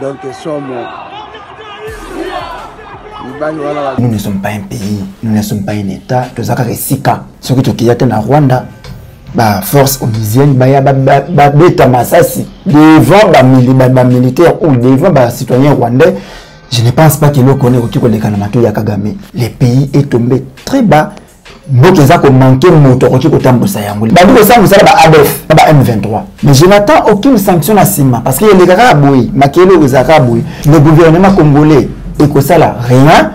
Donc, nous ne sommes pas un pays, nous ne sommes pas un État. Nous avons Sika. Ce qui est en Rwanda, la force onusienne, devant les militaires ou devant les citoyens rwandais. Je ne pense pas que l'on connaît au Kiko de Kanamato Yakagame. Le pays est tombé très bas. Donc, ils ont manqué de moto au Kiko Tambosa Yangouli. M23. Mais je n'attends aucune sanction à Sima. Parce que les Arabouis, le gouvernement congolais, et que ça là, rien,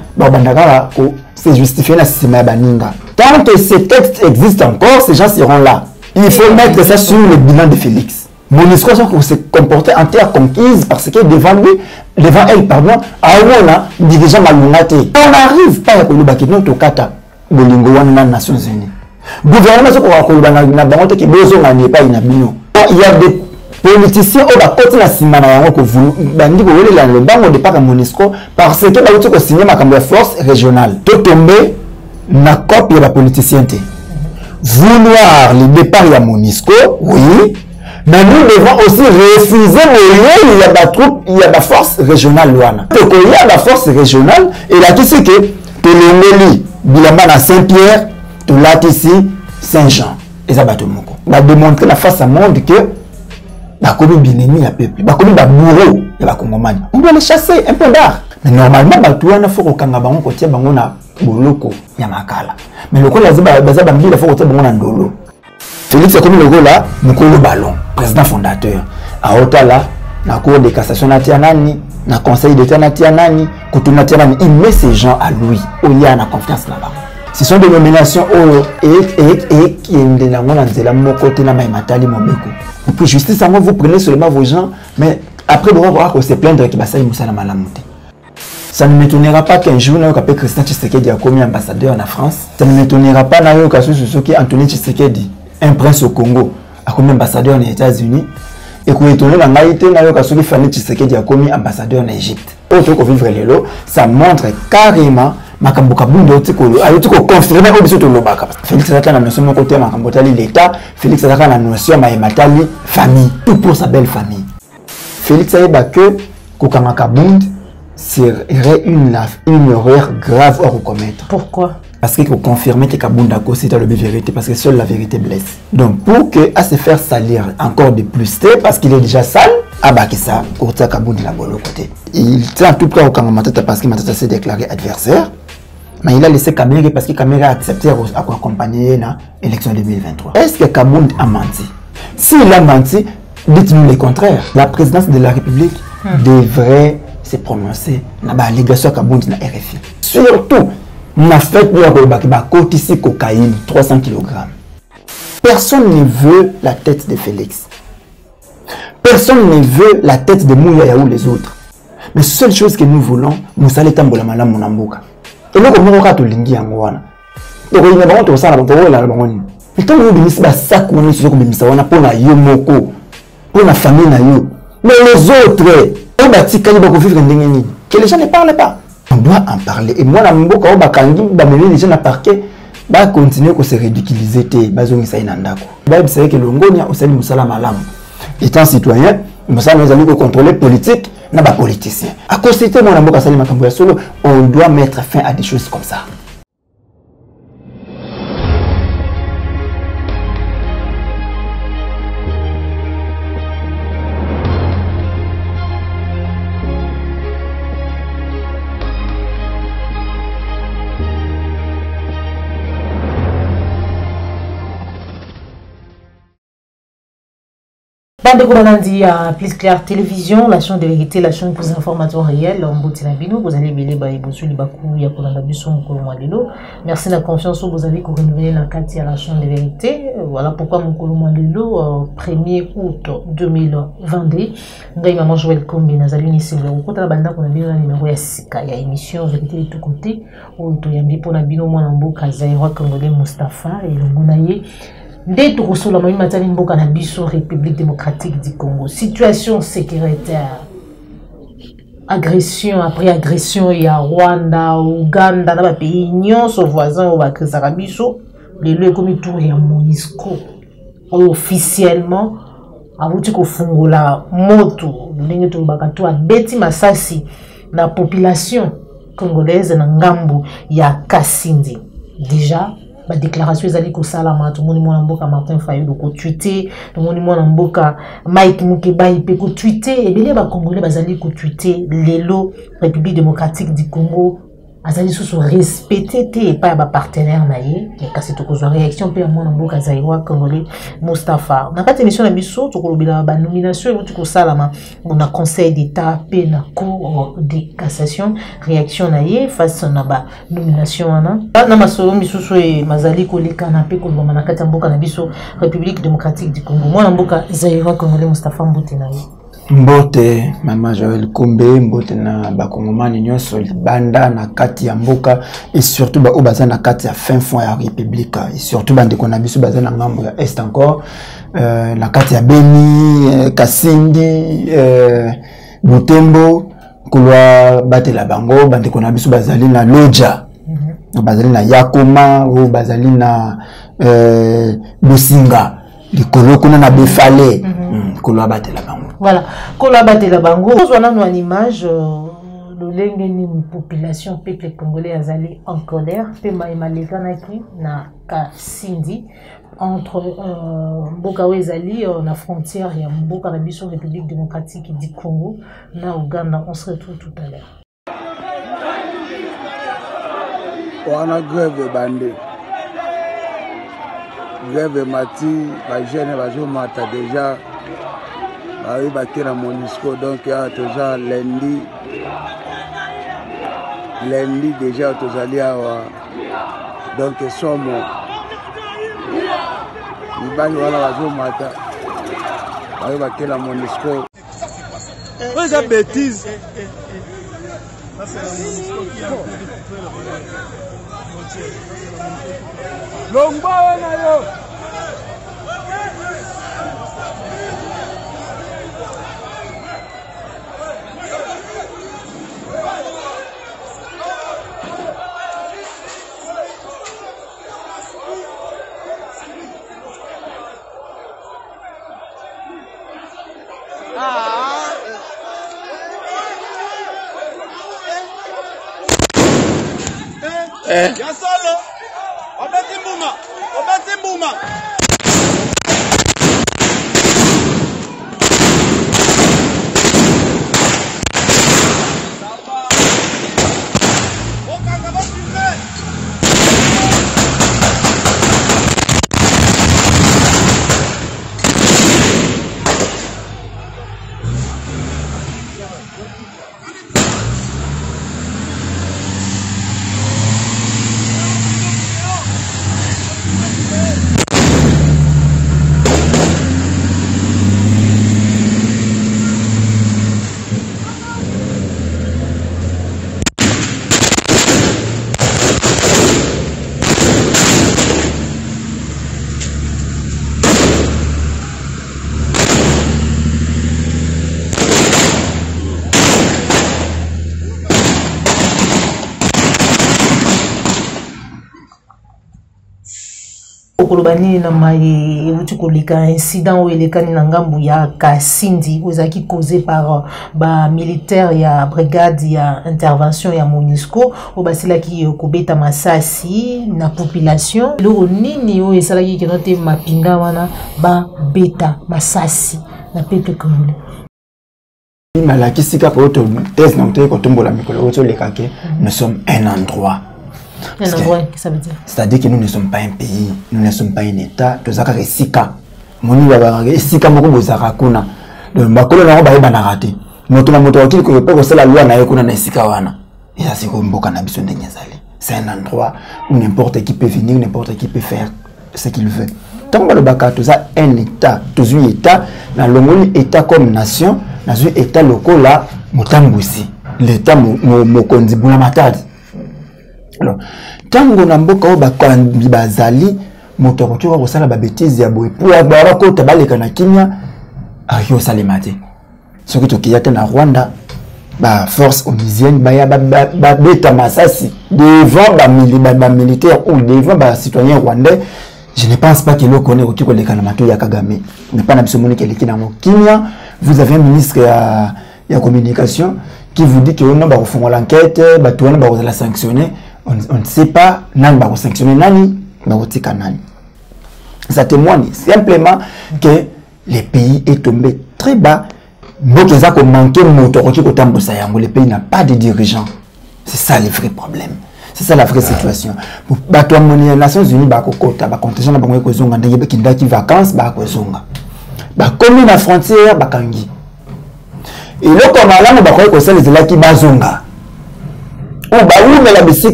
c'est justifié la Sima Baninga. Tant que ces textes existent encore, ces gens seront là. Il faut mettre ça sur le bilan de Félix. Monisco s'est comporté en terre conquise parce que devant lui, devant elle, pardon, Aouana dit déjà malungaté. On n'arrive pas à Kolubaki, notre kata, Bolingo, des Nations Unies. Gouvernement, il y a des politiciens qui ont côté la Simana que vous bandit le banc au départ à Monisco parce que vous avez signé ma force régionale. Tout tombé, n'a copie la politicienne. Vouloir le départ à Monisco, oui. Mais nous devons aussi refuser il y a des troupes, il y a des forces régionales. Donc il y a des forces régionales et là tu sais que tu l'Ongoli, Bilamba à Saint-Pierre, tu l'as ici Saint-Jean. Et ça va tout le monde. Va démontrer la face à monde que la commune binemi à peuple, la commune bourreau et la Congomani. On doit les chasser un peu d'art. Mais normalement, tout le monde faut qu'on bango côté bango na boloko yamakala. Mais le coup là baza bangi la faut côté bango na ndolo. Félix a commis le rôle là, Mukolo Ballon, président fondateur. À Otala, la Cour de cassation Natianani, le Conseil d'État Natianani, Natianani, il met ces gens à lui. Il y a la confiance là-bas. Ce sont des nominations et qui est de la côté de Matali Mobeko. Et puis justice, vous prenez seulement vos gens, mais après vous voir que c'est plein qui Bassai Moussa la Malamouté. Ça ne m'étonnera pas qu'un jour, Christian Tshisekedi a commis ambassadeur en France. Ça ne m'étonnera pas que Anthony Tshisekedi, un prince au Congo, a commis ambassadeur aux États-Unis. Et qu'on étonne la maïté, que Fanny Tshisekedi a commis ambassadeur en Égypte. Autre que vivre les lots, ça montre carrément que confirmer Félix Azaka na notion de côté Makambotali l'État, Félix Azaka na notion Maïmatali famille, tout pour sa belle famille. Félix Azaka que Kokamakabund serait une erreur grave à recommettre. Pourquoi? Parce qu'il faut confirmer que Kabunda c'est la vérité, parce que seule la vérité blesse. Donc pour que à se faire salir encore de plus, parce qu'il est déjà sale, Abakissa, Kurta Kabunda la bolo côté. Il tient tout cas au Kangamatata parce qu'il m'a s'est déclaré adversaire. Mais il a laissé Kamere parce que Kamere a accepté à accompagner l'élection 2023. Est-ce que Kabund a menti? S'il a menti, dites-nous le contraire. La présidence de la République devrait se prononcer dans l'allégation Kabund na RFI. Surtout, on a fait de cocaïne, 300 kg. Personne ne veut la tête de Félix. Personne ne veut la tête de Mouya ou les autres. Mais seule chose que nous voulons, Moussa Tambola Malam Monambuka. Et là, on va tout linguer en Rwanda. Donc, il y a tout ça, on va la bonne. Et quand on dit que ça, on est sur le pour la yomoko, pour la famille, mais les autres, on va vivre que les gens ne parlent pas. On doit en parler. Et moi, je vais les gens à parquet, va continuer à se ridiculiser. Vous savez que le Ngonia, au sein de Moussala Malam, étant citoyen, nous allons contrôler politique. N'a pas politicien. À cause de mon amour, on doit mettre fin à des choses comme ça. Bande Gomanandi à Plus Clair Télévision, la chaîne de vérité, la chaîne plus information réelle, en beauté la bino, vous allez mêler Baïbosu, Libakou, Yakolanda Busson, Kolomalilo. Merci de la confiance que vous avez pour renouveler la carte à la chaîne de vérité. Voilà pourquoi mon Kolomalilo, 1er août 2022, Ngaï Maman Joël Kombi, Nazali Nissi, le côté de la bande qu'on a bien le numéro Yassika, il y a émission vérité de tout côté, où il y a pour la bino, mon ambo, Kazaïra, Congolais, Mustafa, et le Monaye. Dès tout la même matin, République démocratique du Congo. Situation sécuritaire. Agression après agression, il y a Rwanda, Ouganda, dans les pays, Union, son voisin, au Bakazarabiso, les lieux comme tout, il y a Monisco. Officiellement, abuti kofungola moto ndenge to bakato abeti masasi na population congolaise na ngambo ya Kasindi. Déjà ba déclaration ezali ko salama to moni mwana mboka Martin Fayulu ko tweeter to moni mwana mboka Mike Mukeba ipe ko tweeter ebele ba congolais bazali ko tweeter lelo République démocratique du Congo azali sous respecté te pa ba partenaire na ye kasi to ko zo réaction pe mwana mboka Zaïwa congolais Mustafa na kati émission na biso to ko lobela ba nomination et ko salama na conseil d'état pe na cour de cassation réaction na ye face na ba nomination na masolo misusu e mazali ko lekana pe ko lobama na kati mboka na biso République démocratique du Congo mwana mboka Zaïwa congolais Mustafa Mbuti na ye Mbote Mama Joël Kombe mbote na bakongomani nyonso banda na kati ya mboka et surtout ba obaza na kati ya fin fond ya République et surtout bande ko na biso baza na ngambo ya est encore na kati ya Beni Kasindi Butembo kulwa batela bango bande ko na biso bazali na Loja bazali na Yakoma ou bazali na Businga likolo kuna na Befale kulwa batela bango. Voilà, collaborer la bango. Nous avons une image de une population peuple congolais azali en colère. Pe maïmalekanaki na Kasindi entre Mboka Wezali na frontière ya Mboka na biso République démocratique du Congo na Ouganda. On se retrouve tout à l'heure. On a grève bandé. Grève mati, ba jeune ba jo mata déjà. Oui, baquer à Monisco, donc il y a toujours lundi déjà tous allés donc ils sont morts. Ils vont voir la journée matin. Oui, baquer à Monisco. Oui, c'est bêtise. Longba nayo. Ya solo. Obeti mbuma. Kolobani na mai ebuti kolika incident ou elekani na ngambu ya Kasindi ozaki causé par ba militaire ya brigade ya intervention ya Monisco o basilaki kobeta masasi na population lo nini o esalaki kenote mapinga wana ba beta masasi na peuple congolais. Malaki sika po to test na to ko tombola mikolo to lekake nous sommes un endroit. Un endroit, qu'est-ce que ça veut dire? C'est-à-dire que nous ne sommes pas un pays, nous ne sommes pas un État. Nous sommes un Sika. Moni baba Sika moko bozaka kuna. Donc bakolo na ba na raté. Moto na moto wakili ko pe ko sala loi na yekuna na Sika wana. Et ça c'est ko mboka na biso ndenge zali. C'est un endroit où n'importe qui peut venir, n'importe qui peut faire ce qu'il veut. Tant que le baka tout ça un État, tout un État, na longoli État comme nation, na un État local là motambusi. L'État mo kondibula matadi. Alors, tango na mboka o bakambi bazali moto akotoka kosala ba bêtise ya boye pour abara ko tabaleka na kimia ayo salemate soki tokiyate na Rwanda ba force onusienne ba beta masasi devant ba militaire ou devant ba citoyen rwandais Je ne pense pas que l'on connaît au Kiko de Kanamato Yakagame. Mais pas n'absolument qu'elle est qui dans Kimia. Vous avez un ministre à la communication qui vous dit que on va faire l'enquête, on va la sanctionner. On ne sait pas, on va sanctionner Nani, on va Nani. Ça témoigne simplement que le pays est tombé très bas. Donc, ils ont manqué le pays n'a pas de dirigeants. C'est ça le vrai problème. C'est ça la vraie situation. Les Nations Unies, les contingents qui vacances, comme la frontière, et là, comme là, qui bazonga.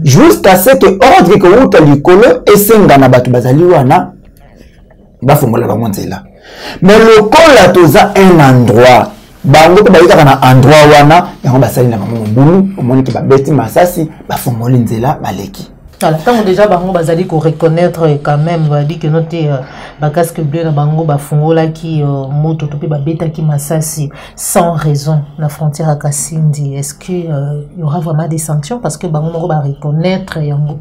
Jusqu'à ce que ordre que vous avez l'école et sengana batu bazali wana ba fongola ba monzela. Mais le col là un endroit bango ko bayika na endroit wana yango basali na bango mbulu omoni ki ba beti masasi ba fongola nzela baleki. Alors, quand déjà bango bazali ko reconnaître quand même va dire que noté ba casque bleu na bango ba fongola ki moto to pe ba beta ki masasi sans raison la frontière à Kasindi. Est-ce que il y aura vraiment des sanctions parce que bango moko ba reconnaître yango?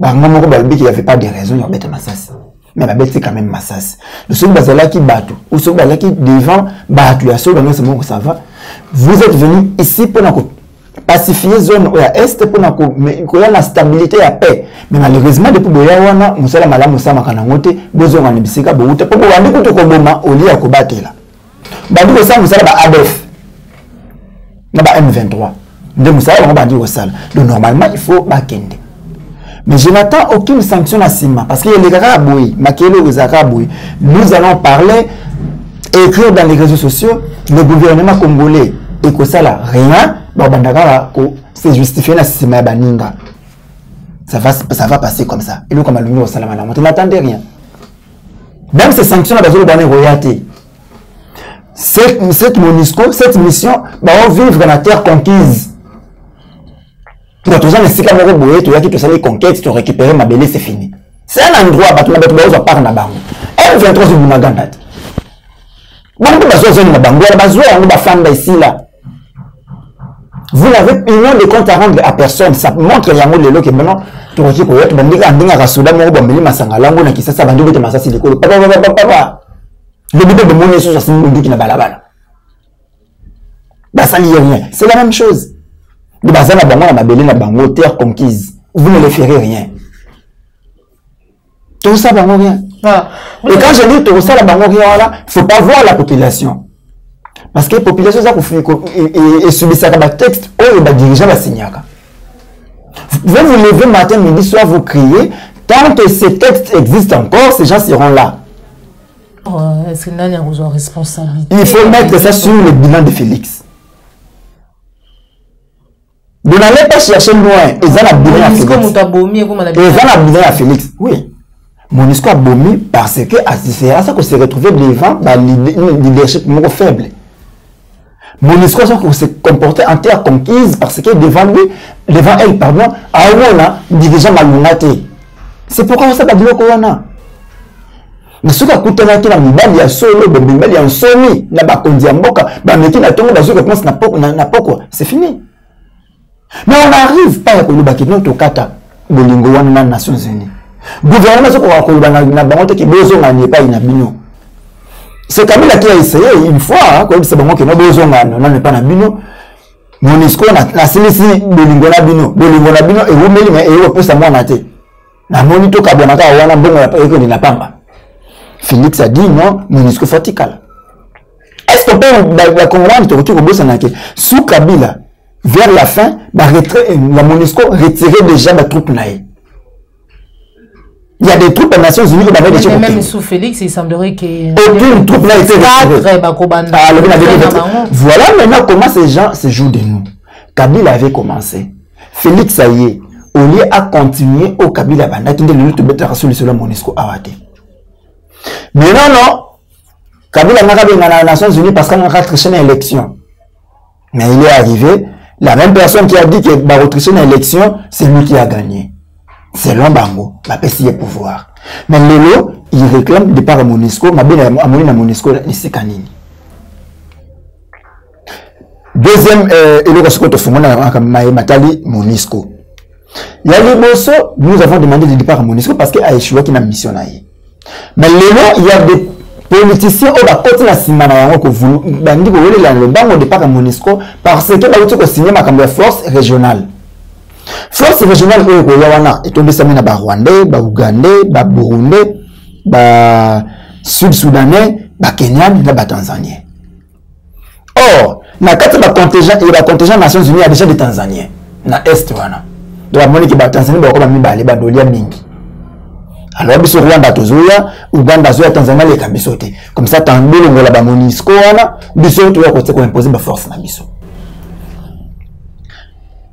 Bango moko ba bi qu'il y avait pas de raison il y a beta masasi. Mais ba beti quand même masasi. Le seul bazala qui batu ou seul bazala qui devant batu ya so dans ce moment ça va. Vous êtes venu ici pour pacifier zone à est pour la stabilité et la paix. Mais malheureusement, depuis que nous avons fait la maladie, nous avons fait bisika bouta pour pouvoir nous tout comment au lieu de combattre là. Bandi ko ça nous sala ba ADF. Na ba M23. Nous nous sala ba bandi ko sala. Donc normalement il faut ba kende. Mais je n'attends aucune sanction à Sima parce qu'il y a les Karaboui, Makelo les Karaboui. Nous allons parler, écrire dans les réseaux sociaux, le gouvernement congolais et que ça là rien. C'est justifié la Sima Baninga. Ça va passer comme ça. Et nous, comme nous, on n'attendait rien. Même ces sanctions, on va les royautés. Cette MONUSCO, cette mission, on vivre dans la terre conquise. Pour tous les gens, tu as qui les conquêtes, tu récupérer ma belle, c'est fini. C'est un endroit, tu vas parler na bango. M23 du Bunagandat. Bango, ici là. Vous n'avez union de compte à rendre à personne. Ça montre yango lelo que maintenant tu vois que tu bandika ndinga kasuda mo bomeli masanga lango na kisasa bandu te masasi likolo. Papa. Le but de mon essence c'est nduki na balabala. Basali rien. C'est la même chose. Le bazana bango na mabele na bango terre conquise. Vous ne les ferez rien. Tout ça bango rien. Et quand je dis tout ça la bango rien là, faut pas voir la population. Parce que la population est subissée à un texte où les dirigeants va signer. Vous vous levez matin, midi, soir, vous criez. Tant que ces textes existent encore, ces gens seront là. Est-ce qu'il y a une responsabilité? Il faut mettre ça sur le bilan de Félix. Vous n'allez pas chercher loin. Ils ont un bilan à Félix. Ils ont un bilan à Félix. Oui. MONUSCO a bomi parce que c'est à ça qu'on s'est retrouvé devant le leadership faible. MONUSCO s'est comporté en terre conquise parce que devant elle, pardon, Aouana, dirigeant Malunate. C'est pourquoi on s'est pas dit le Corona. Mais ce qui a coûté la Mibali, il y a solo, il y a un somi, il y a un kondiamboka, il y a un tongo, c'est fini. Mais on n'arrive pas à Kolubaki, notre kata, Bolingo, dans les Nations Unies. Le gouvernement, c'est Kabila qui a essayé une fois, comme c'est bon que nous n'avons pas Nabino. MONUSCO a silisi Bolingo Nabino, et vous mais et vous pouvez moi naté. Na monito Kabonaka wana bongo la paix que n'a pas. Félix a dit non, MONUSCO fatikala. Est-ce qu'on peut comprendre que tu bosser naké sous Kabila vers la fin, la MONUSCO retirer déjà la troupe naé. Il y a des troupes des Nations Unies qui avaient déjà même sous Félix, il semblerait que aucune troupe n'a été retirée. Voilà maintenant comment ces gens se jouent de nous. Kabila avait commencé. Félix, ça y est, au lieu à continuer au Kabila Banda, qui est le lutte de sur le MONUSCO Awate. Mais non, Kabila n'a pas gagné les Nations Unies parce qu'on a retriché une élection. Mais il est arrivé, la même personne qui a dit qu'il va retricher une élection, c'est lui qui a gagné. C'est l'Ombango, la PCI pouvoir. Mais Lelo, il réclame de par MONUSCO, ma bien à MONUSCO, ici Kanini. Deuxième, il y a ce que tu fais, Matali, MONUSCO. Il y a les bosso, nous avons demandé de départ à MONUSCO parce qu'il a échoué qui n'a mission. Mais il y a des politiciens au bas côté la simana yango ko vulu bandi ko welela le bango départ à MONUSCO parce que ba uti ko signer makambo ya force régionale. Force régionale ko yawana etombe samina ba Rwandais, ba Ougandais, ba Burundais, ba Sud-Soudanais, ba Kenyans, ba Tanzaniens. Or, na kati ba contingent Nations Unies, il y a déjà des Tanzaniens na est wana. Donc la monnaie ba Tanzanie ba ko ba mibale ba dolia mingi. Alors biso Rwanda tozoya, Uganda zoya, Tanzania les kambisote. Comme ça tambelo ngola ba MONUSCO wana, biso to ya ko tseko imposer ba force na biso.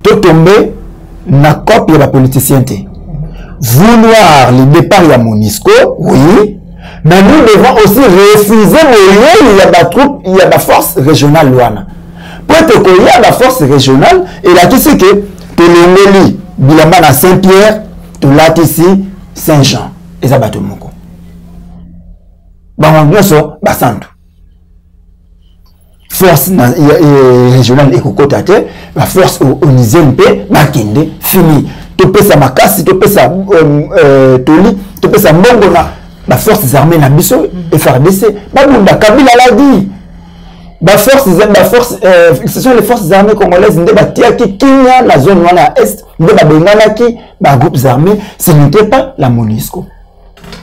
To tomber na copie de la politicien. Vouloir le départ de MONUSCO, oui, mais nous devons aussi refuser il y a des troupes, il y a des forces régionales. Pour être qu'il y a des forces régionales, et là, tu sais que tu l'as Bilamba à Saint-Pierre, tu l'as ici Saint-Jean, et ça va tout le monde. Force régionale et Kokotate, la force onisienne, Makinde, fini. Tu peux ça Makasi, tu peux ça Toli, tu peux ça Mbongona, la forces armées na biso, FRDC, Babunda, Kabila l'a dit. Ce sont les forces armées congolaises, qui Kenya, la zone est, qui groupes armés, ce n'était pas la MONUSCO.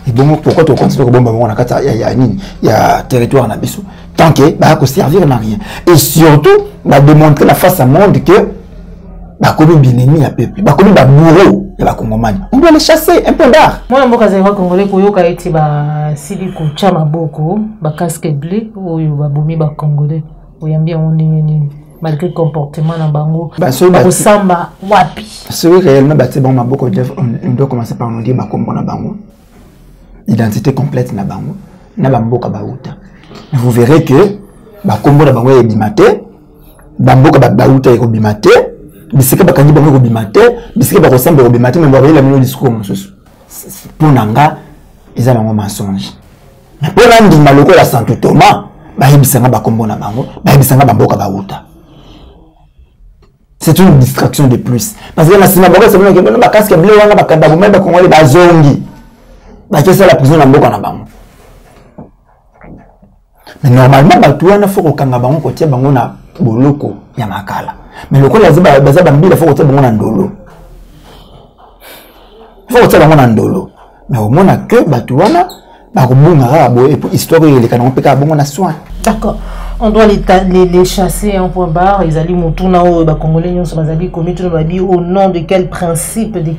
Et bon, pourquoi tu continues il y a territoire na biso? Tant que ça ne servir à rien. Et surtout, démontrer la face à monde que comme bien ennemi à peuple, comme bourreau de la Congomanie. On doit les chasser un peu d'art. Moi, je suis congolais qui a été sili kuchama boko, casque bleu ou baboumi ba congolais. Oyambi on est malgré le comportement na bango. Ba samba wapi. Celui réellement bâti bon maboko on doit commencer par nous dire ba kombo na bango. Identité complète na bango. Na bamboka bauta. Vous verrez que ba kombo na bango est bimate, bamboka bauta est bimate. Bisika bakandi bango ko bimate, bisika ba ressemble ko bimate mais ba la même discours mosusu. Pour nanga eza bango mensonge. Mais pour nandi maloko la Santo Thomas, ba yebisanga ba kombo na bango, ba yebisanga bamboka bauta. C'est une distraction de plus. Parce que la sima bango c'est que ba casque bleu wana bakanda bomba ba kongole ba zongi. Ba kesa la prison na mboka na bango. Mais normalement ba tuana faut ko kanga bango ko tia bango na boloko ya makala. Mais le coup là baza bambila faut que tu bango ndolo. Faut que tu bango ndolo. Mais au moins que batuana ba ko bunga bo et histoire il est canon peka bango na soin. D'accord. On doit les chasser en point barre. Ils allaient monter au Congolais, nous sommes au nom de quel principe, de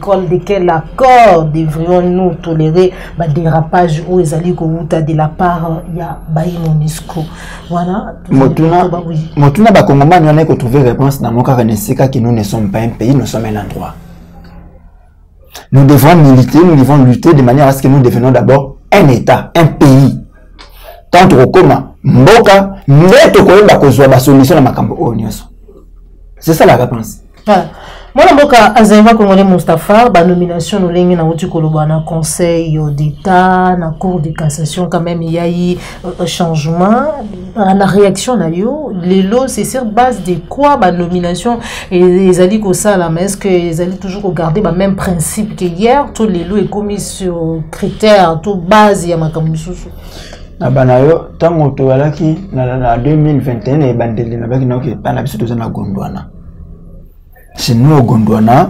quel accord devrions-nous tolérer le dérapage où ils allaient de la part il y a MONUSCO. Voilà. Motuna Bakongoma, nous avons trouvé réponse dans mon cas que nous ne sommes pas un pays, nous sommes un endroit. Nous devons militer, nous devons lutter de manière à ce que nous devenions d'abord un État, un pays. Tant que comment mboka neto koyeba kozwa ba solution na makambo onyoso. C'est ça la réponse. Voilà. Moi mboka Azaiva Congolais Moustapha ba nomination no lengi na uti koloba na conseil d'État na cour de cassation quand même il y a eu un changement la réaction na yo lelo c'est sur base de quoi ba nomination et les alliés ko ça là mais est-ce que les alliés toujours regarder ba même principe que hier tout lelo est commis sur critères tout base ya makambo susu. Abanayo tango to walaki na 2021 e bandeli na baki na ke bana biso toza na Gondwana. Chez nous au Gondwana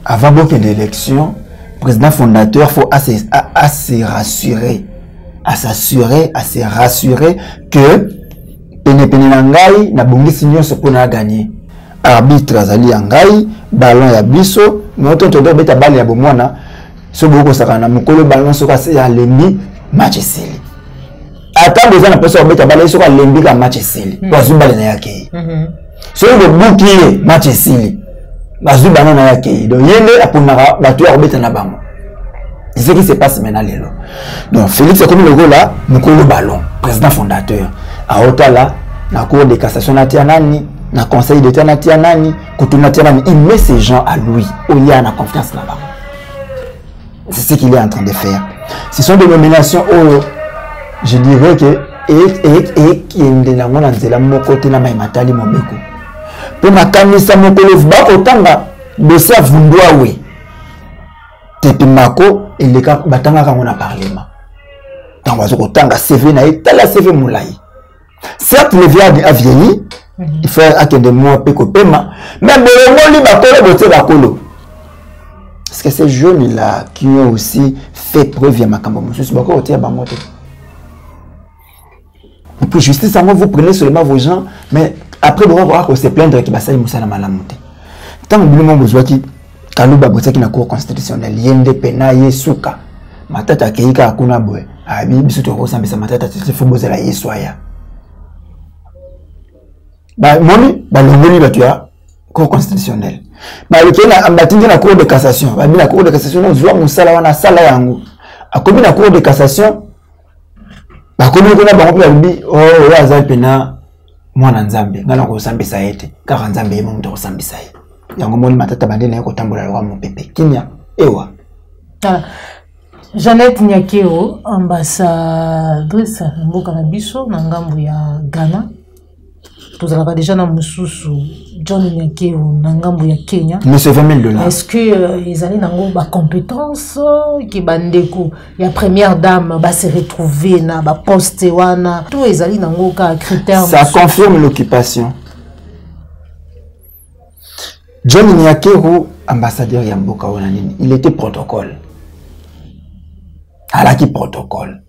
avant beaucoup d'élections, président fondateur faut se rassurer que pene na ngai na bongisi nyonso pona gagner. Arbitre azali ngai, ballon ya biso, noto to beta balle ya bomwana so boko sakana mukolo ballon so ka ya lembi match sili. Attends besoin na personne beta balle so ka lembi ka match sili. Bazu balle na yake. So le bouclier match sili. Bazu balle na yake. Donc yende aponaka batu ya beta na bango. C'est ce qui se passe maintenant lelo. Donc Félix est comme le gars là, mukolo ballon, président fondateur. A Otala, na cour de cassation na tianani, na conseil d'état na tianani, kutuna tianani, il met ces gens à lui. Il y a na confiance là-bas. C'est ce qu'il est en train de faire. Ce sont des nominations où je dirais que qui est dans mon anzela mon côté na maimatali mobeko. Pour ma kamisa mokolo ba otanga dossier vundwa we tepimako eleka batanga kango na parlement tango azoko tanga CV na etala CV mulai certes le vieux a vieilli il faut akende moi pe kopema mais bolongoli bakolo bote bakolo parce que ces jeunes là qui ont aussi fait preuve ya makambo mususu bakolo tia bangote. Et puis justice vous prenez seulement vos gens mais après vous voir que se plaindre qui basali musala malamuté tant que besoin qui kaluba botaki na cour constitutionnelle yende pena yesuka matata keika akuna boy abi biso to kosambisa matata te fobozela yeswaya ba moni ba longoli ba tuya cour constitutionnelle ba lekena ambatingi na cour de cassation ba bi na cour de cassation on voit musala wana sala yango akobi na cour de cassation ba komi ko na ba ngopi bi oh azali pena mwana nzambe ngana ko sambisa ete ka nzambe yemo mto ko sambisa ye yango moni matata bande na ko tambola lwa mopepe kinya ewa. Jeannette Nyakeo, ambassadrice mboka na biso na ngambu ya Ghana. Tozalaka déjà na mususu John Nyakeo na ngambu ya Kenya. Monsieur $20,000. Est-ce que ils allaient nango ba compétence ki bandeko ya première dame ba se retrouver na ba poste wana tout ils allaient nango ka critère. Ça confirme l'occupation. John Nyakeo, ambassadeur ya mboka wana nini, il était protocole. Alaki protocole.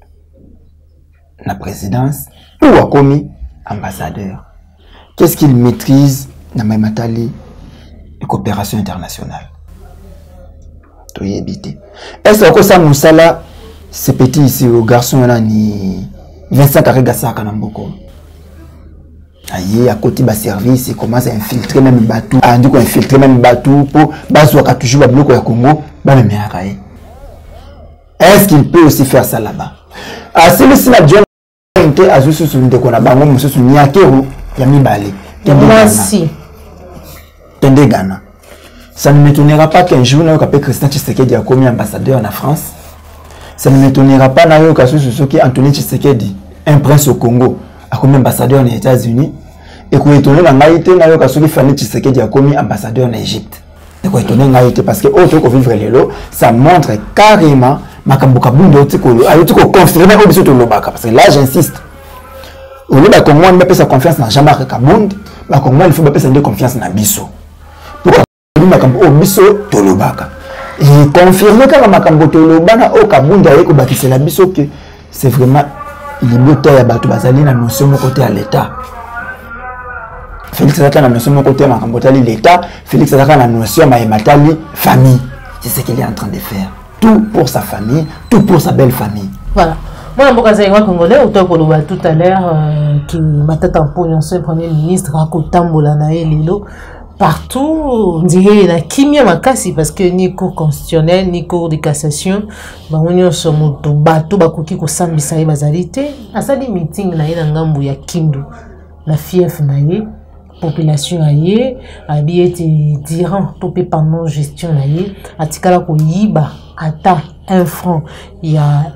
La présidence ou akomi ambassadeur. Qu'est-ce qu'il maîtrise na Matali et coopération internationale? To y éviter. Est-ce que ça Moussala, ce petit ici au garçon là ni Vincent Karega Kanamboko? Aïe, à côté de service, il commence à infiltrer même bateau. Ah, du coup, infiltrer même bateau pour basoaka toujours à bloquer au Congo. Bah, mais est-ce qu'il peut aussi faire ça là-bas? Ah, celui-ci la John était à Zusu sur une décona. Bah, moi, monsieur sur Nyakero, Yami Bale. Moi aussi. Tende Ghana. Ça ne m'étonnera pas qu'un jour, nous avons Christian Tshisekedi a commis ambassadeur en France. Ça ne m'étonnera pas d'ailleurs que Anthony Tshisekedi, un prince au Congo, a commis ambassadeur aux États-Unis. Et qu'on étonne la naïté, d'ailleurs que Fanny Tshisekedi a commis ambassadeur en Égypte. Et qu'on étonne la naïté parce que autre qu'on vivre les lots, ça montre carrément makamboka bundo tikolo ayoti ko confirmer ko biso to lobaka parce que là j'insiste au lieu de Congo on peut sa confiance na Jean-Marc Kabund ba Congo il faut pas pesa de confiance na biso pour que makambo o biso to lobaka et confirmer que makambo to lobana o Kabund aye ko bakisela biso que c'est vraiment liberté ya bato bazali na notion de côté à l'état. Félix Zaka na notion de côté makambo tali l'état, Félix Zaka na notion ma matali famille. C'est ce qu'il est en train de faire. Tout pour sa famille, tout pour sa belle famille. Voilà. Moi, je suis congolais, autant que tout à l'heure, qui m'a tête en pognon, ce premier ministre, Rakotambola Naelilo, partout, on dirait la kimia makasi, parce que ni cour constitutionnel, ni cour de cassation, on y a son moto, bateau, bakuki, ko sambisaye bazalité, à ça des meetings, na yé ngambu ya kindu, la fief na yé, population aye, habillé dirant, topé pendant gestion na yé, atikala ko yiba, ata un franc, il y a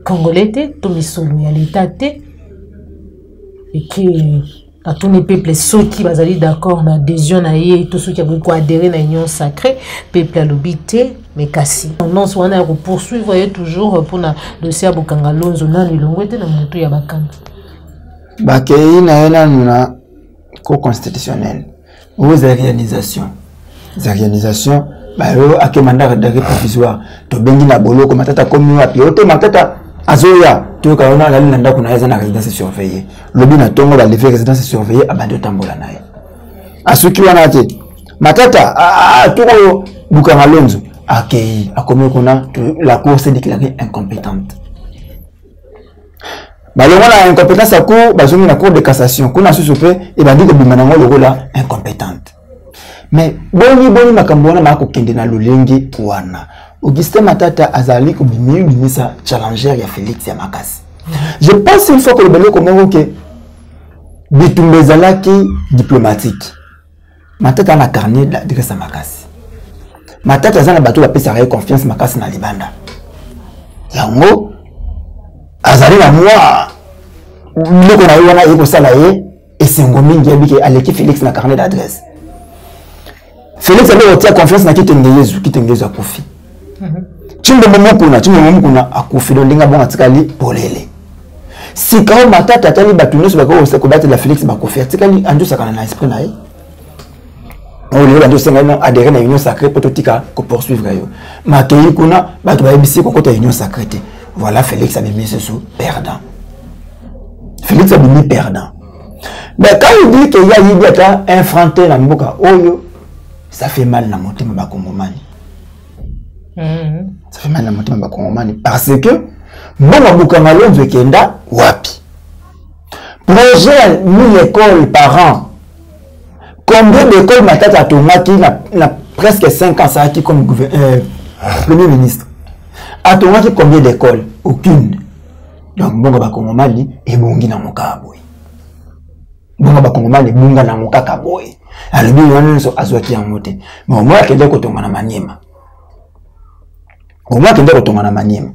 Congolais, Tomisolo, il y a l'État, et que à tous les peuples, ceux qui sont d'accord, l'adhésion, tous ceux qui ont adhéré à l'union sacrée, peuple à l'obité, mais cassi. Non, soit on a poursuivre toujours pour le dossier à Bokangalonzo, non, il a été dans le moto Yabakan. Bakei na nuna co-constitutionnel, aux organisations. Les organisations, à que mandat d'arrêt provisoire, to bengi na bolo, comme tata commun, à piote, ma tata. Azoya, tu as la landa qu'on a une résidence surveillée. Le bin a tongo la lever résidence surveillée à Bado Tambola nae. À ceux qui ont été, Matata, tout Bukamalonzo, à Kei, à combien qu'on a, la cour s'est déclarée incompétente. Malheureusement, la incompétence à cour, basons la cour de cassation, qu'on a sous-sopé, et bandit que Bimanango le rôle incompétente. Mais, boni makambona mako kendena lulengi wana. Augustin Matata azali ko bimi sa challenger ya Félix ya makasi. Je pense une fois que le belo comme que bitumbezalaki diplomatique. Matata na carnet de sa makasi. Matata zana bato ba pesa confiance makasi na libanda. Yango azali na moi loko na wana yeko sala ye et sengo mingi abiki aleki Félix na carnet d'adresse. Félix avait retiré confiance na Kitengeyezu akufi. Chimbo momukuna akufi do linga bonga tikali polele. Si kao matata tali batuneso bako se kobattre la Félix bakufi tikali andu sakana na esprit na ye. On lui a dit que adhérer à l'union sacrée pour tout que poursuivre. Makei kuna batu ba ebisi ko kota union sacrée. Voilà Félix a mis ce sous perdant. Félix a mis perdant. Mais quand il dit qu'il y a eu un fronté dans Mboka Oyo, ça fait mal dans mon tema bakongomani. Ça fait mal dans mon tema bakongomani parce que bon Mboka malonzo kenda wapi. Projet 1000 écoles par an. Combien d'écoles Matata Tomaki n'a presque 5 ans ça qui comme premier ministre. A Tomaki combien d'écoles? Aucune. Donc bon bakongomani et bongi na mokaboy. Bonga bakongomani bunga na mokaka boy. Alobi wana so azwaki en moté. Mais au moins kende ko tonga na maniema. Au moins kende ko tonga na maniema.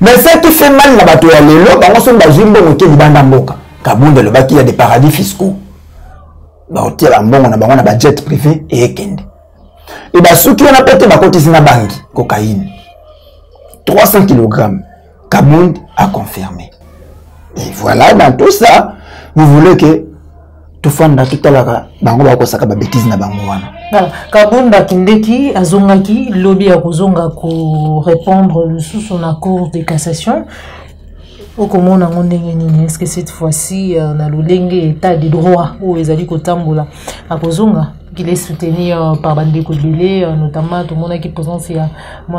Mais ça qui fait mal na bato ya lelo bango so bazimbo moké libanda mboka. Kabunda le baki ya des paradis fiscaux. Ba hotel ambongo na bango na ba jet privé et ekende. Et ba souki on a pété ba kotisi na bangi cocaïne. 300 kg. Kabund a confirmé. Et voilà, dans tout ça, vous voulez que tout fanda tout à l'heure bango ba ko saka ba bêtise na bango wana. Voilà, Kabunda kindeki azongaki lobby ya kozonga ko répondre le sous son accord de cassation. Est-ce que cette fois-ci, on a le état de droit où les alliés Kotambola à Kozonga, qu'il est soutenu par Bandeko Délé, notamment tout le monde qui présente à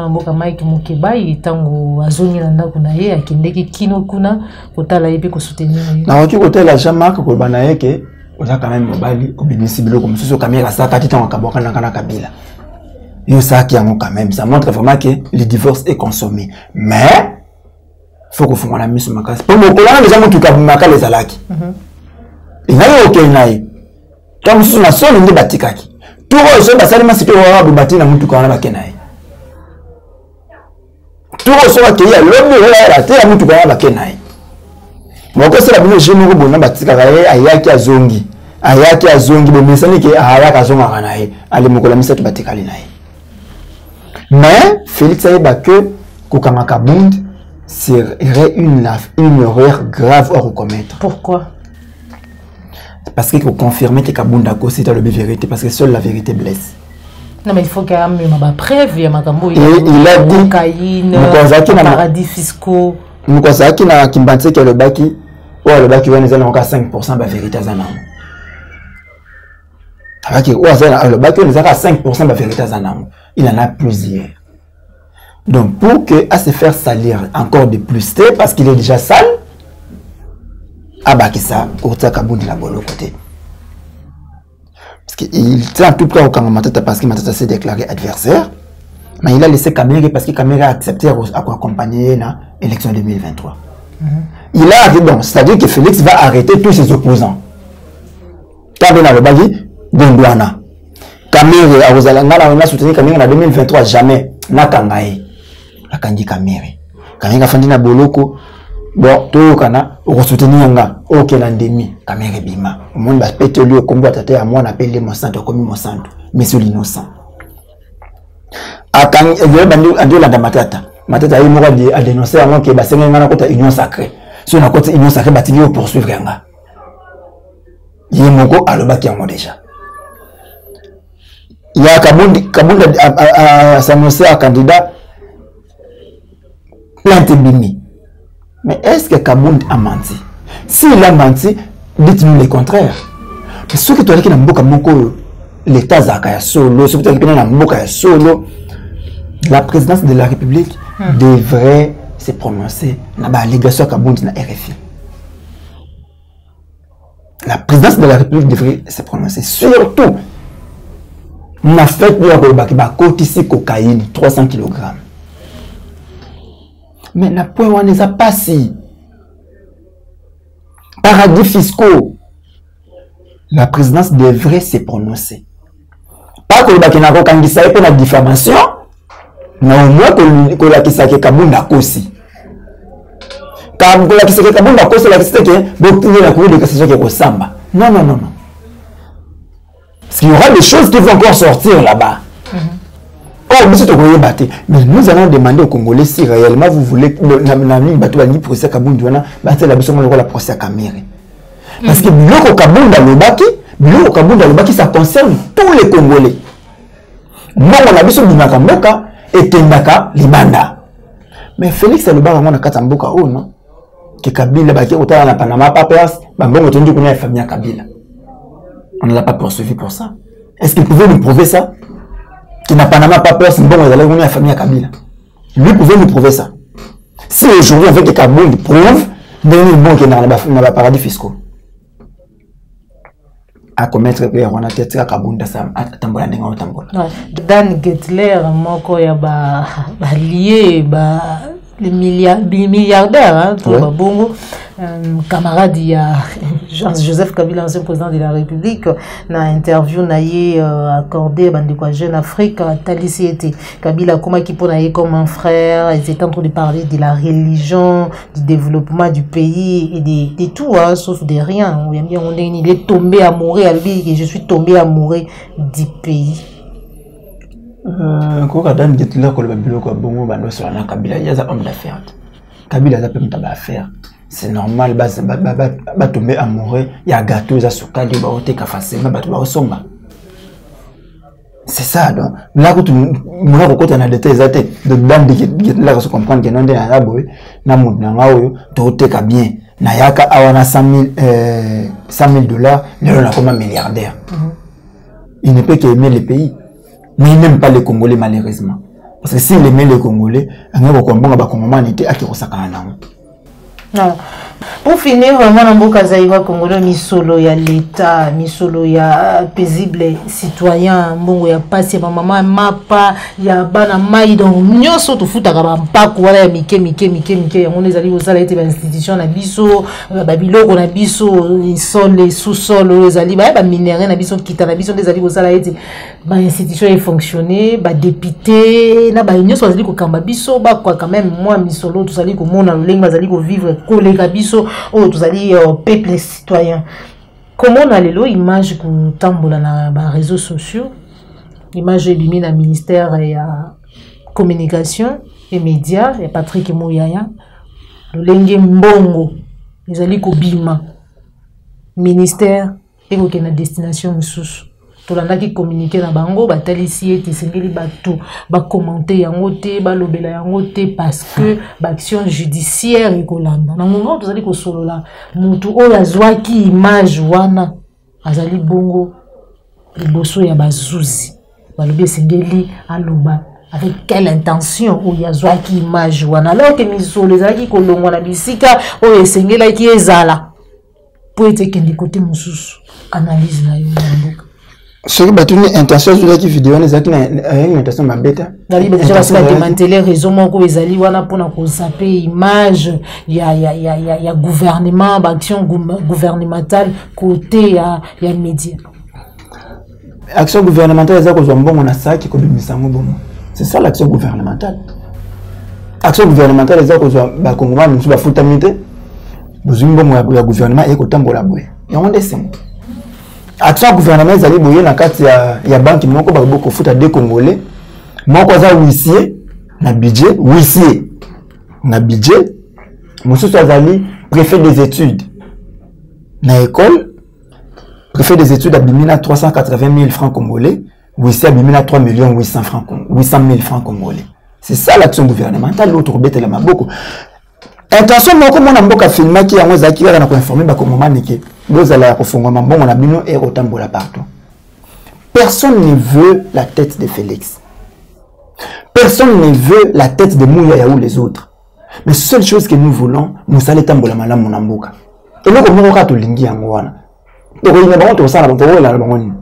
Mboka Mike Mukeba, il est en Azoni Landa Kunaye, à Kindeki Kino Kuna, Kotala Ebe ko soutenir. Na waki côté la Jean-Marc Kolbanaye que on a quand même mobile au bénéficiable comme ce caméra ça quand on kaboka na kana kabila. Yo ça qui a quand même ça montre vraiment que le divorce est consommé. Mais faut que vous la mise sur ma case. Pour mon collègue, les gens qui ont ma case les alaki. Il n'y a aucun naï. Comme si on a seul une batikaki. Tout le monde, ça c'est que on va bâtir dans mon tout quand on a kenaï. Tout le monde qui est l'homme est la terre, mon tout quand on a kenaï. Moi que c'est la bonne jeune robot na batikaki ayaki azongi. Ayaki azongi le message qui ayaki azonga kanaï. Allez mon collègue c'est batikali naï. Mais Félix Aïba que Kokamaka Bund serait une erreur grave à recommettre. Pourquoi? Parce qu'il faut confirmer que Kabunda c'est la vérité, parce que seule la vérité blesse. Non, mais il faut qu'il y ait une preuve, il y a il a dit cocaïne, paradis fiscaux. Nous constatons qu'il y a un bâti qui est le baki, ou le baki va nous aller encore 5% de la vérité. Le baki va nous aller à 5% de la vérité. Il en a plusieurs. Donc, pour que à se faire salir encore de plus, parce qu'il est déjà sale, Abakissa, Kota Kabound la bolo côté. Parce qu'il tient tout près au Kangamatata parce qu'il m'a s'est déclaré adversaire, mais il a laissé Kamere parce que Kamere a accepté à accompagner la élection 2023. Il a dit bon, c'est-à-dire que Félix va arrêter tous ses opposants. Kabena le Bagi, Gondouana. Kamere, à Rosalanga, on a soutenu Kamere en 2023, jamais. Nakangae. Akangi Kamere. Kamere a fait na boloko. Bon, tout kana, on soutenir nga, ok l'endémie, Kamere bima. Au monde va péter le combat à moi, on appelle les Monsanto, comme Monsanto, mais c'est l'innocent. Akangi, il y a bandu la matata. Matata, il m'aura dit à dénoncer avant que c'est une côté union sacrée. Si on a côté union sacrée, il va poursuivre nga. Il y a mon go à l'obaki en moi déjà. Il y a Kabound à s'annoncer à candidat. Plainte bimi. Mais est-ce que Kabound a menti? S'il a menti, dites-nous le contraire. Mais ceux qui ont dit que l'État Zakaya solo, ceux qui ont dit que solo, la présidence de la République devrait se prononcer dans l'allégation de Kabound na RFI. La présidence de la République devrait se prononcer. Surtout, on a fait de cocaïne, 300 kg. Mais la point on les a pas si. Paradis fiscaux. La présidence devrait se prononcer. Pas que le bakina kangisa pour la diffamation, mais au moins que la kisake Kabunda kosi. Quand la kisake Kabunda kosi la kisake que beaucoup de la cour de cassation qui est au samba. Non. Parce qu'il y aura des choses qui vont encore sortir là-bas. Oh, mais nous allons demander aux Congolais si réellement vous voulez que le procès Kabunda la procès Kamere. Parce que le Kabunda Lobaki, ça concerne tous les Congolais. Moi, on a vu ce Mboka et Tendaka Libanda. Mais Félix Alobara, on a Katamboka, oh non? Que Kabila, Baki, Otala, la Panama Papers, Bambon, on a la famille Kabila. On ne l'a pas poursuivi pour ça. Est-ce qu'il pouvait nous prouver ça? Qui n'a Panama Papers, bon, on a la famille Kabila. Lui pouvait nous prouver ça. Si aujourd'hui, on veut que Kabila prouve, il bon qu'il n'a pas paradis fiscaux. À commettre on a tête à Kabunda Sam à Tambola Nenga Tambola. Dan Gettler, moko ya ba lié les milliardaires, hein, tout le bongo. Camarade, il y a Joseph Kabila, ancien président de la République, na interview naïe accordé à Jeune Afrique, Talissi était Kabila comment qui pour comme un frère, ils étaient en train de parler de la religion, du développement du pays et de tout, hein, sauf de rien. Il est tombé amoureux à lui et je suis tombé amoureux du pays. Quand Dan Gettler ko le babilo ko bongo bando sur la Kabila, il y a un homme d'affaires. Kabila a pas d'affaires. C'est normal, bah tomber amoureux, il y a gâteau, ça sur cadre, bah oté facilement, bah tomber somba. C'est ça, donc. Là où tu m'as côté na détail zaté, de bande de là se comprendre que non de na boy, na monde na ngao, to ka bien. Na yaka awana $100,000, le na comme un milliardaire. Il ne peut qu'aimer les pays, mais il n'aime pas les Congolais malheureusement. Parce que s'il aimait les Congolais, on va comprendre ba Congolais était à qui non. Pour finir, vraiment, Mboka Zaïwa Congolais, misolo ya l'État, misolo ya paisible citoyen, mbongo ya passe ya maman mapa ya bana mai donc nyoso to futa ka ba wala ya mike ya ngone zali ko sala ete ba institution na biso ba biloko na biso sol les sous-sol ezali ba minéraux na biso kita na biso ezali ko sala ete ba institution est fonctionner ba député na ba nyoso zali ko kamba biso ba kwa quand même moi misolo to zali ko mona lolenge bazali ko vivre kolega biso oh tous allez peuple citoyen. Comment on a l'image que tambola na ba réseaux sociaux, image élimine à ministère et à communication et médias et Patrick Mouyaya, le lenge mbongo, ils allaient ko bima ministère et ko na destination misusu. Tolanda qui communiquer na bango batali ete sengeli bato ba commenter yango te ba lobela yango te parce que ba action judiciaire ekolanda na moment tozali ko solola mutu oyo azwaki image wana azali bongo liboso ya bazuzi balobi sengeli aloba avec quelle intention ou yazwaki image wana alors que misolo ezalaki kolongwa na bisika oyo esengelaki ezala po ete kendi côté mosusu analyse na yo mboka. Ce qui est une intention sur la vidéo, c'est une intention de bêta. Il y a démanteler réseau moko ezali wana pona ko saper image ya gouvernement action gouvernementale côté ya média. Action gouvernementale ça ko zombongo na saki ko bimisango bongo. C'est ça l'action gouvernementale. Action gouvernementale ça ko zo ba kongoma musu ba futamite. Bozumbongo ya gouvernement e ko tambola boye. Yango desemo. Action gouvernement ezali boye na kati ya banque moko ba boko futa de Congolais moko za huissier na budget huissier na budget mosusu azali préfet des études na école préfet des études a bimina 380 000 francs congolais huissier a bimina 3 800 000 francs congolais. C'est ça l'action gouvernementale l'autre bête la maboko. Intention moko mona mboka filma ki yango zaki na ko informer ba kongomani ke bozala ko fongoma mbongo na bino et otambola partout. Personne ne veut la tête de Félix. Personne ne veut la tête de Mouyaya ou les autres. Mais seule chose que nous voulons, nous allons tambola malamu na mboka. Et loko moko ka to lingi yango wana. To ko ina bango to sala bango la bango ni.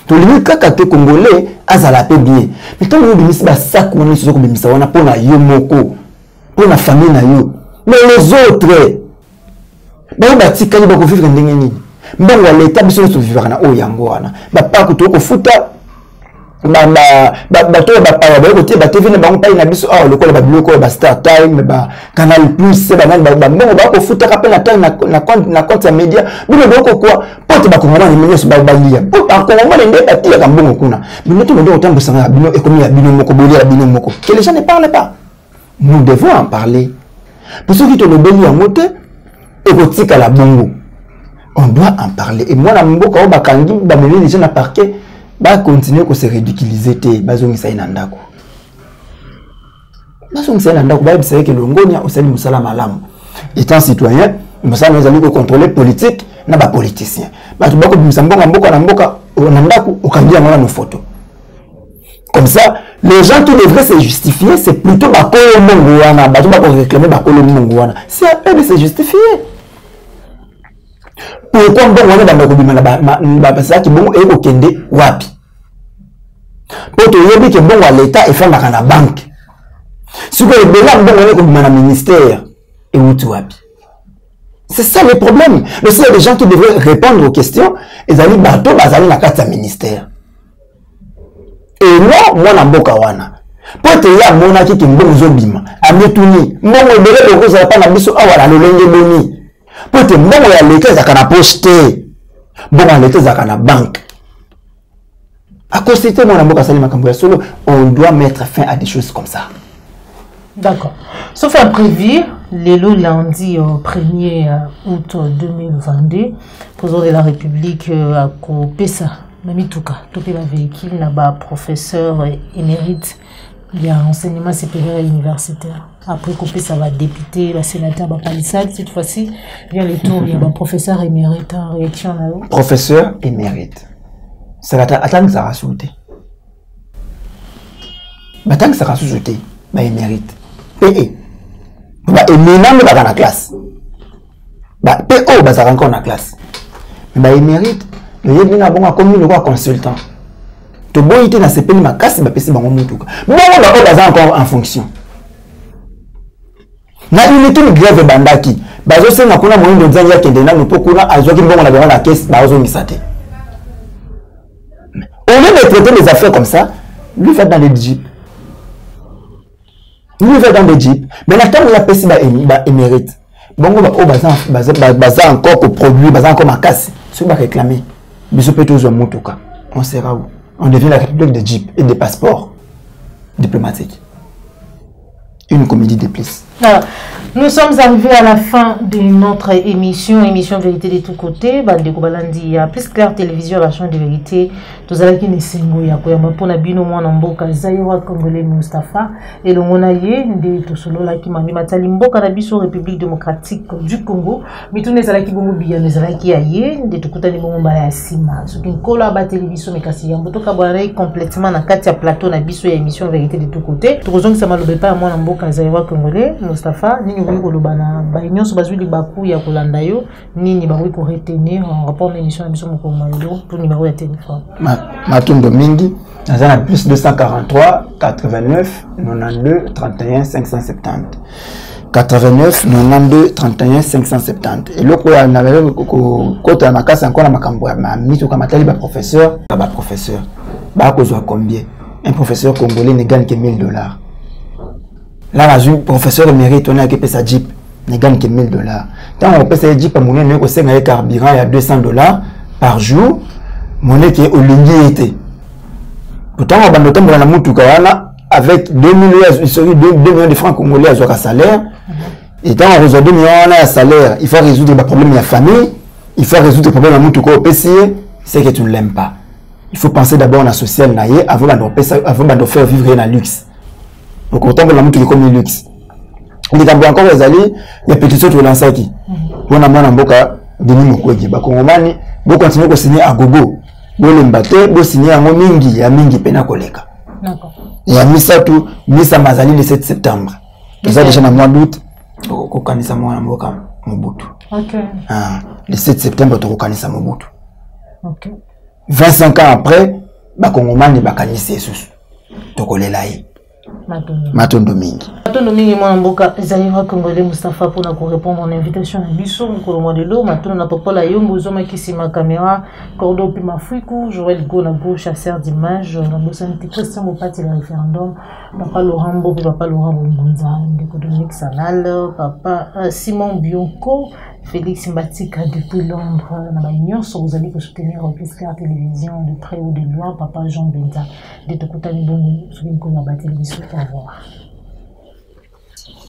To lingi kaka te congolais azala pe bien. Mais tant que bimisi ba sakoni so ko bimisa wana pona yo moko. Pona famille na yo. Mais les autres, bah bati kani ba ko vivre ndenge nini. Mbongo l'état biso so vivre na o yango wana. Ba pa ko to ko futa bato bapaya bakotie batv na bango pai na biso awa lokola babiloko ba Star Time ba Canal Plus banani bambongo bakofutaka mpe na time na compte ya média bino biloko kwa pote bakongomani nyonso balia bakongomani nde batiaka mbongo kuna bino to ndo otambusanga ya bino ekomi ya bino moko bolia ya bino moko que les gens ne parlent pas. Nous devons en parler pour ceux qui te lobeli yango te ekotika la bongo. On doit en parler. Et moi, la mboka bakangi bameli les gens na parquet ba continuer ko se ridiculiser te bazongisa inandako. Bazongisa inandako ba bisa ke longonia osali musala malamu. Étant citoyen, musala nous allons contrôler politique na ba politicien. Ba tu bako bimisa mbonga mboka na mboka onandako okangia ngona no photo. Comme ça, les gens qui devraient se justifier, c'est plutôt bakolo mongwana, ba tu bako réclamer bakolo mongwana. C'est à eux de se justifier. Pourquoi mbongo na bako bimana ba pesa ki bongo eko kende wapi? Poto yebi ke mbongo l'État et fondaka na banque. Si que bela mbongo na ko bimana ministère et wuti wapi? C'est ça le problème. Le s'il y a des gens qui devraient répondre aux questions, ils allaient bateau bazali na kati ya ministère. Et non, moi na mboka wana. Poto ya mona ki mbongo zo bima, ametuni, mbongo bele loko za pa na biso awala lolenge boni. Poto mbongo ya l'État za kana poste. Mbongo ya l'État za kana banque. À constater mon amour Salima Kamboya Solo, on doit mettre fin à des choses comme ça. D'accord. Sauf à prévenir, le lundi 1er août 2022, président de la République à Kopesa, Mamituka, topé la véhicule, là-bas, professeur émérite, il y a enseignement supérieur et universitaire. Après Kopesa va député, le sénateur va palissade, cette fois-ci, vient les tours, il y a un professeur émérite en réaction là-haut. Professeur émérite. C'est attendre que ça va sauter. Mais tant que ça va sauter, il mérite. PE. Il mérite dans la classe. PO, ça encore dans la classe. Mais il mérite. Il y a un comme un consultant. Tu peux être dans ce pays, ma casse, c'est encore en fonction. Na unité de grève bandaki. Bazo se na kuna moyo nzanza kendena no pokuna azoki mbongo na bana la caisse bazo misate. Au lieu de traiter les affaires comme ça, lui va dans les jeeps. Lui va dans les jeeps. Mais la temps où la PC émérite. Bon, baza encore pour produire, baza encore ma casse. Ce va réclamer. Mais je peux tous en cas. On sera où? On devient la république de jeeps et des passeports diplomatiques. Une comédie de plus. Alors, nous sommes arrivés à la fin de notre émission Vérité de tous côtés. Bande Kobalandi, Plus Clair Télévision, la chaîne de vérité. Tous allez qui ne s'engoye à quoi pour la bino moi n'amboka Zaïwa Congolais Mustafa et le monaye de tout solo là qui m'a mis matali mboka na biso République démocratique du Congo. Mais tous les allez qui vont bien les allez qui aillent de tout côté ni bon bala sima. Ce qui colle à télévision mais kasi yamboto kabonai complètement na katia plateau na biso et émission Vérité de tous côtés. Tout raison que ça m'a lobé pas moi n'amboka Zaïwa Congolais Mustafa ni oui kolobana ba union so bazuli baku ya kolanda yo nini ba oui ko retenir en rapport à l'émission émission moko mayo pour numéro de téléphone Matundo Mingi dans plus 243 89 92 31 570 89 92 31 570 et loko ya na kota na makasa encore na makambo ya mito kama tali ba professeur ba kozwa combien un professeur congolais ne gagne que $1000. Là, un professeur émérite, on a qui paye sa jeep, ne gagne que $1000. Quand on paye sa jeep, on a un carburant à $200 par jour, monnaie qui est au ligne. Pourtant, on va noter la Moutoukana avec 2 millions de francs congolais à son salaire. Et quand on résout 2 millions de salaire, il faut résoudre les problèmes de la famille, il faut résoudre les problèmes de la Moutouka au PCE, c'est que tu ne l'aimes pas. Il faut penser d'abord à la sociale avant de faire vivre dans le luxe. Donc autant que la mutu comme le luxe. Les gambo encore les alliés, les pétitions de l'ansaki. On a moins en boka Denis Mukwege. Bakongomani, bo continuer à signer à gogo. Bo lembate, bo signer à mingi pena koleka. D'accord. Et à Misatu, Misa Mazali le 7 septembre. Ils ont déjà dans le mois d'août, au Kanisa Moboka Mobutu. Ok. Le 7 septembre, au Kanisa Mobutu. Ok. 25 ans après, Bakongomani Bakanisi Jesus. Tokolelaï. Matondo mingi. Matondo mingi mwana mboka Zaïra Congolais Moustapha pour nous répondre à l'invitation à Bisso pour le mois de l'eau. Matondo na papa la yombo zoma kisima caméra cordo pima fuiku Joël Gonago chasseur d'images na bosanti Christian Mopati le référendum papa Laurent Bo papa Laurent Bongonza économique sanal papa Simon Bionco Félix Mbatika depuis Londres na baignon so vous allez soutenir Plus Clair Télévision de près ou de loin papa Jean Benza de Tokutani Bongo sur une combat télévision au revoir.